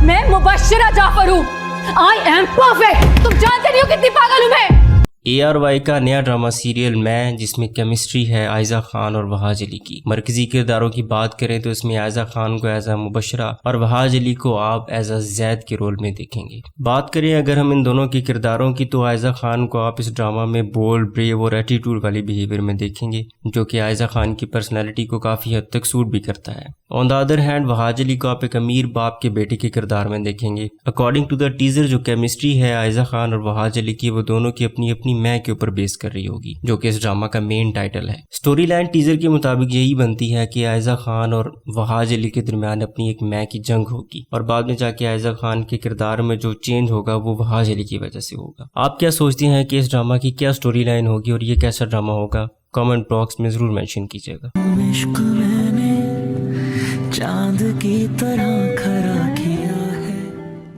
मैं मुबश्शिरा जाफर हूँ। I am perfect. तुम जानते नहीं हो कितनी पागल हूँ मैं। ARY का नया ड्रामा सीरियल मैं, जिसमें केमिस्ट्री है आयजा खान और वहाज अली की। मरकजी किरदारों की बात करें तो इसमें आयजा खान को एज अ मुबश्शिरा और वहाज अली को आप एज अ जैद के रोल में देखेंगे। बात करें अगर हम इन दोनों के किरदारों की, तो आयजा खान को आप इस ड्रामा में बोल्ड, ब्रेव और एटीट्यूड वाली बिहेवियर में देखेंगे, जो कि आयजा खान की पर्सनैलिटी को काफी हद तक सूट भी करता है। On the other hand Wahaj Ali को आप एक अमीर बाप के बेटे के किरदार में देखेंगे। अकॉर्डिंग टू द टीजर, जो केमिस्ट्री है आयजा खान और वहाज अली की, वो दोनों की अपनी अपनी मैं के ऊपर बेस कर रही होगी, जो कि इस ड्रामा का मेन टाइटल है। स्टोरी लाइन टीजर के मुताबिक यही बनती है कि आयजा खान और वहाज अली के दरमियान अपनी एक मैं की जंग होगी और बाद में जाके आयजा खान के किरदार में जो चेंज होगा वो वहाज अली की वजह से होगा। आप क्या सोचते हैं कि इस ड्रामा की क्या स्टोरी लाइन होगी और ये कैसा ड्रामा होगा? कमेंट बॉक्स में जरूर मेंशन कीजिएगा। इश्क मैंने चांद की तरह खरा